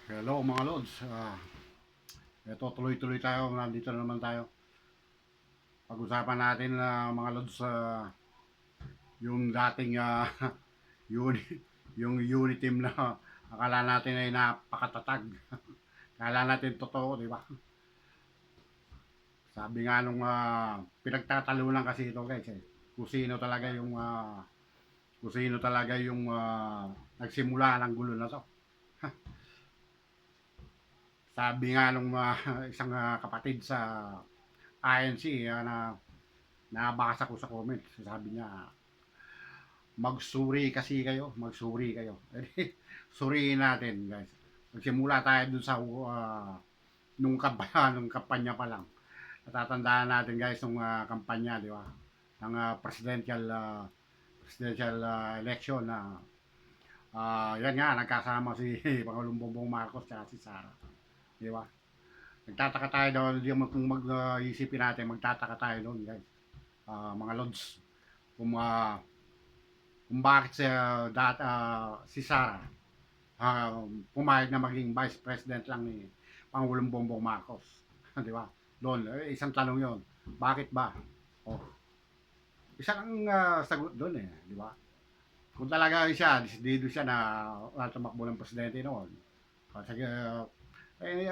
Hello mga Lods. Ito tuloy-tuloy tayo. Nandito na naman tayo. Pag-usapan natin mga Lods yung dating uni, yung unit team na akala natin ay napakatatag. Akala natin totoo, di ba? Sabi nga nung pinagtatalunan kasi ito guys kung sino talaga yung nagsimula ng gulo na to. Sabi nga nung isang kapatid sa INC na nabasa ko sa comment, sabi niya, magsuri kayo. Suriin natin, guys. Magsimula tayo dun sa nung kampanya pa lang. Natatandaan natin, guys, nung kampanya, di ba? Ng presidential election na yan nga, nagkasama si Pangulong Bongbong Marcos at si Sara. Di ba? Nagtataka tayo doon, kung mag-isipin natin, magtataka tayo doon, guys. Mga lods, kung bakit si Sara pumayag na maging vice president lang ni Pangulong Bongbong Marcos. Di ba? Doon, isang tanong yon. Bakit ba? Oh, isang sagot doon di ba? Kung talaga siya, desidido siya na tumakbo ng presidente noon. Kasi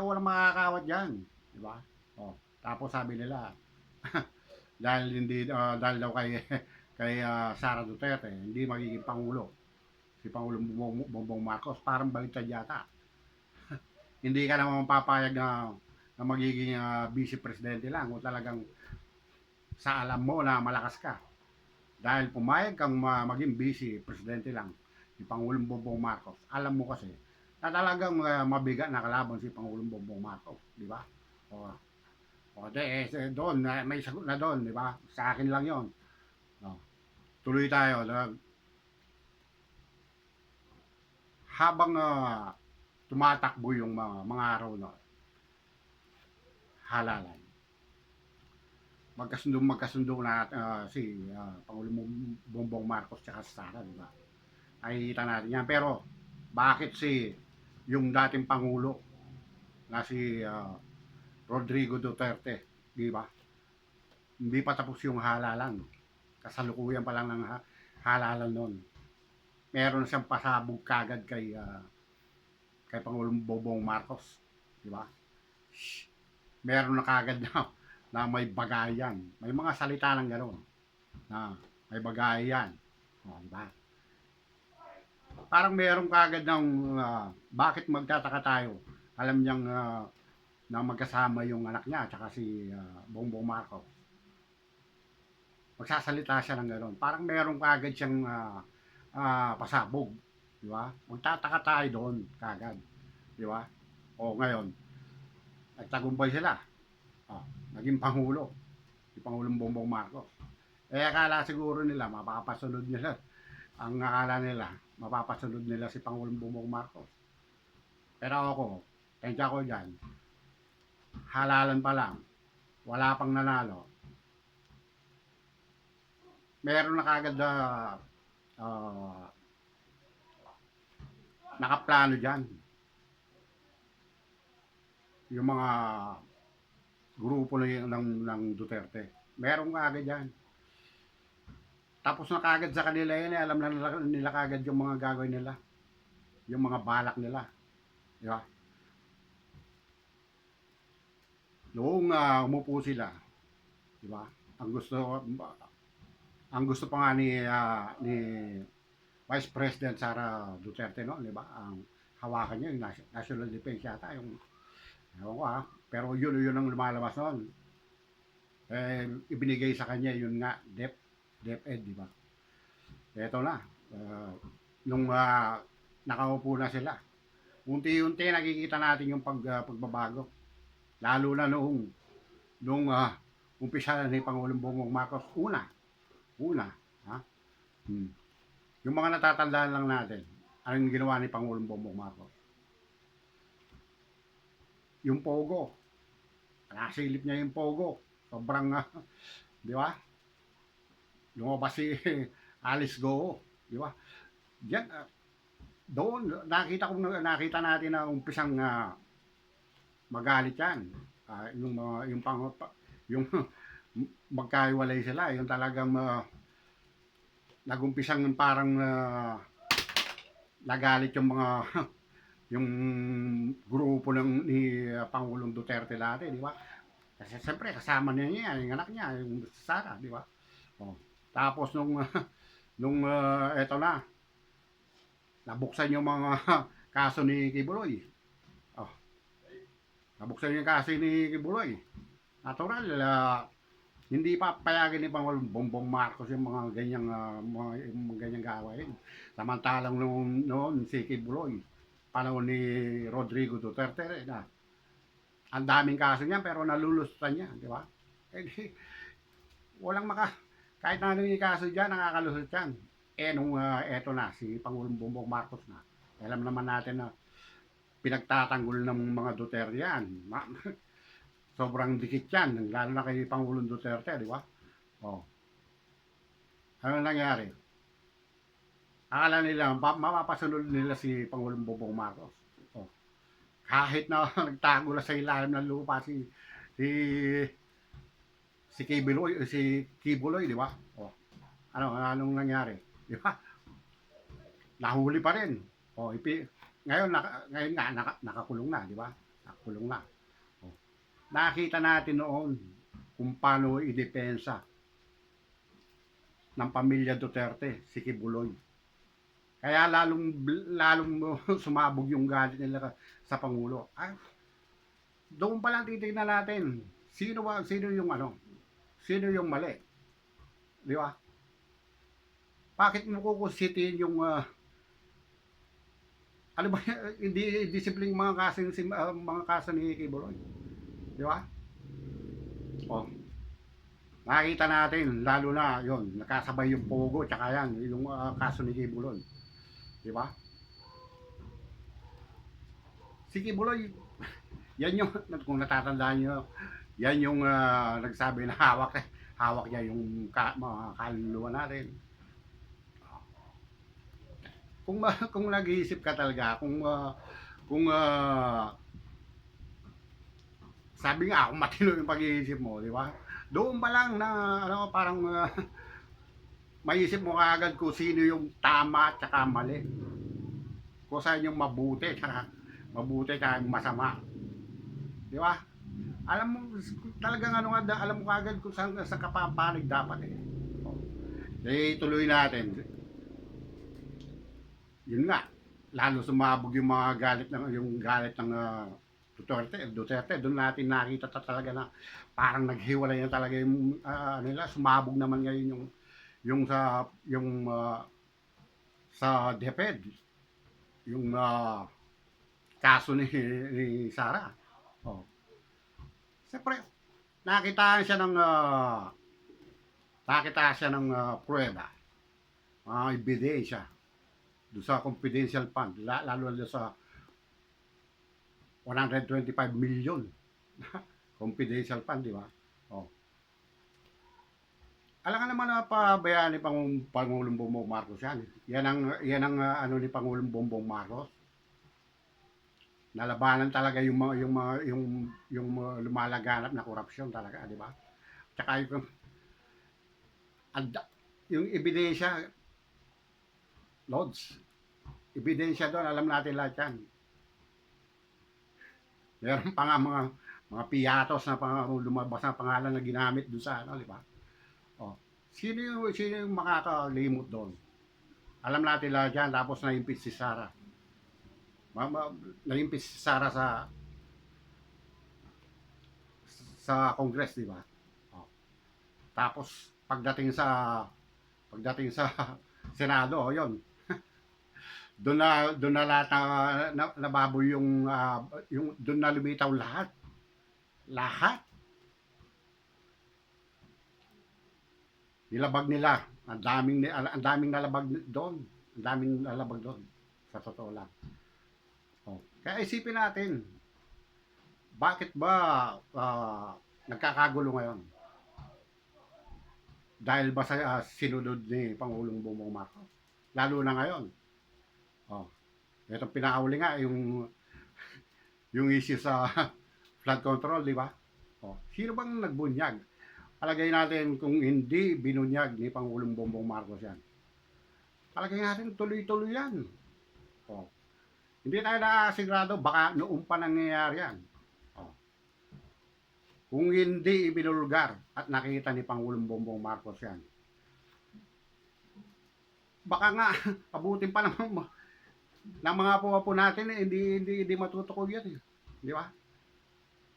walang makakawat diyan, di ba? Oh, tapos sabi nila, dahil daw kay Sara Duterte hindi magiging pangulo si Pangulong Bongbong Marcos, parang baliktad yata. Hindi ka naman mapapayag na magiging vice presidente lang kung talagang sa alam mo na malakas ka. Dahil pumayag kang maging vice presidente lang si Pangulong Bongbong Marcos. Alam mo kasi na talagang mabigat na kalaban si Pangulong Bongbong Marcos, di ba? O doon, may sagot na doon, di ba? Sa akin lang yon. No. Tuloy tayo. Habang tumatakbo yung mga araw na halalan, magkasundo na si Pangulong Bongbong Marcos at Sara, di ba? Ay kita natin yan. Pero bakit yung dating Pangulo na si Rodrigo Duterte, di ba? Hindi pa tapos yung halalan. Kasalukuyan pa lang ng halalan noon. Meron siyang pasabog kagad kay Pangulong Bongbong Marcos, di ba? Meron na kagad na may bagayan. May mga salita ng gano'n na may bagayan. O, di ba? Parang meron kagad ng bakit magtataka tayo. Alam niyang na magkasama yung anak niya at si Bongbong Marcos. Magsasalita siya ng gano'n. Parang meron kagad siyang pasabog. Di ba? Magtataka tayo doon kagad. Di ba? O ngayon, nagtagumpay sila. Naging Pangulo. Si Pangulong Bongbong Marcos. Akala siguro nila, mapapasunod nila. Ang akala nila, mapapasunod nila si Pangulong Bongbong Marcos. Pero ako, tensya ko dyan, halalan pa lang, wala pang nanalo. Meron na kagad nakaplano dyan. Yung mga grupo ng Duterte. Meron kagad yan. Tapos na kagad sa kanila yan, alam na nila kagad yung mga gagawin nila. Yung mga balak nila. Di ba? Noong umupo sila, di ba? Ang gusto pa nga ni Vice President Sara Duterte no, di ba? Ang hawakan niya yung National Defense yata, yung ewan ko pero yun ang lumalabas noon. Ibinigay sa kanya yun nga, DepEd, di ba? Eto na, nung nakaupo na sila, unti-unti nakikita natin yung pagbabago. Lalo na nung umpisa ni Pangulong Bongbong Marcos, una, ha? Yung mga natatandaan lang natin, anong ginawa ni Pangulong Bongbong Marcos? Yung Pogo, nasilip niya yung Pogo. Sobrang, di ba? Lumabas si Alice Go, di ba? Yan, doon nakita natin na umpisang magalit yan. Yung mga yung magkahiwalay sila, yung talagang nagumpisang parang nagalit yung mga yung grupo ni Pangulong Duterte dati, di ba? Kasi siyempre kasama niya yan, yung anak niya, yung Sara, di ba? Oh. Tapos nung eto na, nabuksan yung mga kaso ni Kibuloy. Oh, nabuksan yung kaso ni Kibuloy. Natural, hindi pa payagan ni Pangulong Bongbong Marcos yung mga ganyang gawain. Samantalang noon si Kibuloy, panahon ni Rodrigo Duterte na ang daming kaso niya pero nalulusutan niya, di ba? Eh, walang kahit na ano yung kaso diyan, nakakalusot yan. Nung eto na si Pangulong Bongbong Marcos na. Alam naman natin na pinagtatanggol ng mga Duterte yan. Sobrang dikit yan, lalo na kay Pangulong Duterte, di ba? Oh. Ano nangyari? Akala nila, mapapasunod nila si Pangulong Bongbong Marcos. Oh. Kahit na nagtago na sa ilalim ng lupa si Kibuloy, di ba? Oh. Anong nangyari? Di ba? Nahuli pa rin. Oh, ngayon nakakulong na, di ba? Nakakulong na. Oh. Nakita natin noon kung paano idepensa ng pamilya Duterte si Kibuloy. Kaya lalong sumabog yung galit nila sa Pangulo. Doon pa lang titignan natin sino yung mali. Di ba? Bakit mo kukusitin yung ano ba hindi discipline mga kaso ni Kibuloy? Di ba? Oh. Nakita natin lalo na yon, nakasabay yung Pogo tsaka yan yung kaso ni Kibuloy. Di ba? Si Kibuloy, yan yung kung natatandaan niyo, yan yung nagsabi na hawak niya yung mga kaluluwa natin. Kung nag-iisip ka talaga, kung sabi nga kung matino yung pag-iisip mo, di ba? Doon pa lang na parang maisip mo kaagad kung sino yung tama at saka mali. Kung saan yung mabuti at masama. Di ba? Alam mo talagang alam mo kaagad kung saan sa kapapanig dapat eh. Tuloy natin. Yun nga, lalo sumabog yung mga galit ng Duterte, doon natin nakita talaga na parang naghiwalay na talaga yung nila, sumabog naman ngayon sa DepEd, yung kaso ni Sara. Oh. Siyempre, nakita siya ng pruweba, mga ebidensya doon sa confidential fund, lalo na sa 125 million confidential fund, di ba? Oh. Alam nga naman na pabayaan ni Pangulong Bongbong Marcos yan. Yan ang ano ni Pangulong Bongbong Marcos. Nalabanan talaga yung lumalaganap na korupsyon talaga, di ba? Tsaka yung ebidensya, Lods, ebidensya doon, alam natin lahat yan. Meron pa nga mga piyatos na lumabas na pangalan na ginamit doon sa di ba? Oh. Sino yung makakalimot doon? Alam natin lahat yan, tapos na-impeach si Sara. Na-impeach si Sara sa Congress, di ba? Oh. Tapos pagdating sa Senado, yun. Doon na lahat nababoy yung doon na lumitaw lahat. Nilabag nila. Ang daming nalabag doon. Sa totoo lang. Oh. Kaya isipin natin, bakit ba nagkakagulo ngayon? Dahil ba sa sinunod ni Pangulong Bongbong Marcos? Lalo na ngayon. Oh. Itong pinakauli nga, yung issue sa flood control, di ba? Sino bang nagbunyag? Palagay natin kung hindi binunyag ni Pangulong Bongbong Marcos yan. Palagay natin tuloy-tuloy yan. O, hindi tayo nakasigurado, baka noong pa nangyayari yan. Kung hindi ibinulgar at nakita ni Pangulong Bongbong Marcos yan, baka nga abutin pa naman ng mga apo-apo natin hindi matutukog yan. Di ba?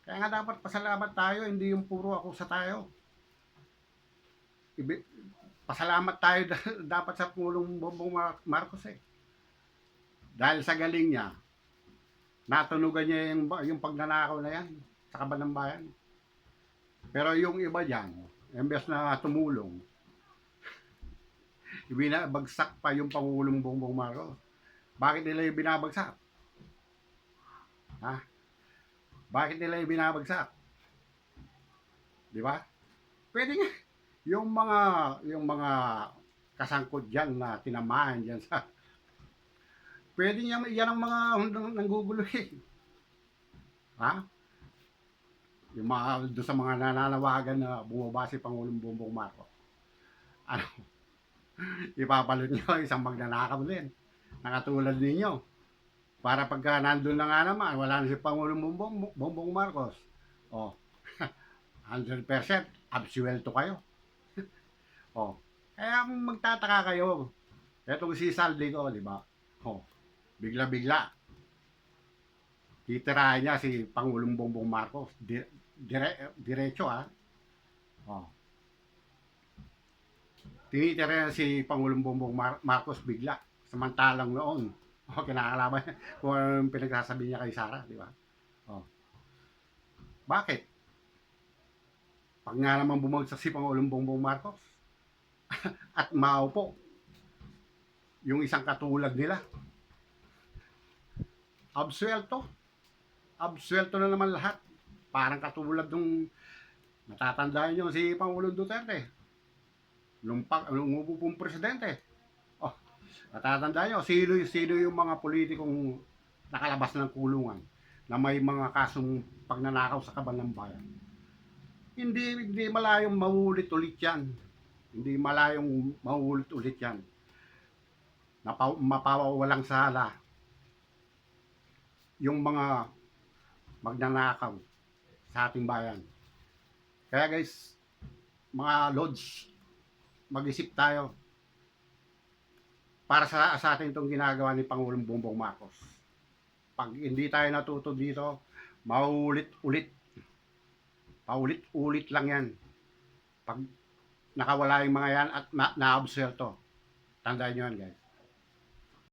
Kaya nga dapat pasalamat tayo, hindi yung puro ako sa tayo. Pasalamat tayo dapat sa Pangulong Bongbong Marcos eh. Dahil sa galing niya, natunugan niya yung pagnanakaw na yan sa kaban ng bayan. Pero yung iba dyan, imbes na tumulong, ibinabagsak pa yung Pangulong Bongbong Marcos. Bakit nila yung binabagsak? Ha? Bakit nila yung binabagsak? Di ba? Pwede nga yung mga kasangkot diyan na tinamaan diyan sa pwede niya yan ang mga nanggugulo eh. Ha? Yung mga doon sa mga nananawagan na bumaba si Pangulong Bongbong Marcos. Ano? Ipapalot niyo isang magnanakaw din. Nakatulad ninyo. Para pagka nandun na nga naman, wala na si Pangulong Bongbong Marcos. 100% absuelto kayo. Kaya magtataka kayo. Etong si Saldi ko, di ba? Bigla-bigla. Titirahin niya si Pangulong Bongbong Marcos. Diretso ha. Tinitira niya si Pangulong Bongbong Marcos bigla. Samantalang noon, kinakalaban kung anong pinagsasabi niya kay Sara, di ba? Bakit? Pag nga naman bumagsak si Pangulong Bongbong Marcos at maupo yung isang katulad nila, absuelto na naman lahat. Parang katulad nung natatandaan nyo si Pangulong Duterte nung umupo pong presidente. Natatandaan nyo sino yung mga politikong nakalabas ng kulungan na may mga kasong pagnanakaw sa kaban ng bayan. Hindi malayong maulit ulit yan. Hindi malayong maulit ulit yan. Mapawawalang sala yung mga magnanakaw sa ating bayan. Kaya guys, mga Lods, mag-isip tayo para sa atin itong ginagawa ni Pangulong Bongbong Marcos. Pag hindi tayo natuto dito, maulit-ulit. Paulit-ulit lang yan. Pag nakawala yung mga yan at na-absuelto, tandaan nyo yan guys.